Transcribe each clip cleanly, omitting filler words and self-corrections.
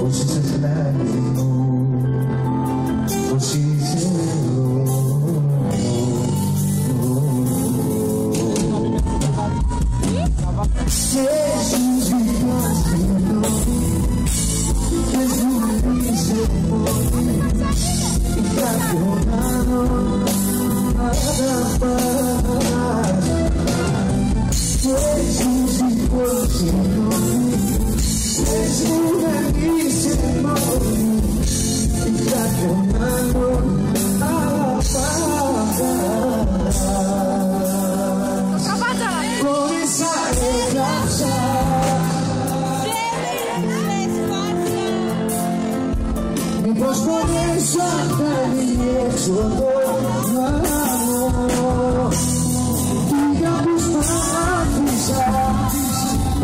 πως είσαι πλάτη μου, πως είσαι εδώ. Πες μου ζητά συγγνώμη, πες μου είσαι μόνη, ή κάποιον άλλον αγαπάς. Πες μου ζητά συγγνώμη, πες μου δεν είσαι μόνη, ή κάποιον άλλον αγαπάς. Χωρίς έγραψα μήπως μπορέσω να διέξω το δρόμο. Πήγα που σπάθησα,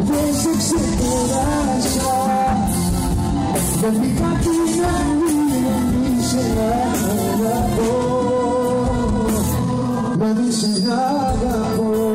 δεν σε ξεπεράσα. Δεν πήγα την άλλη, σε αγαπώ, μα δεν σε αγαπώ.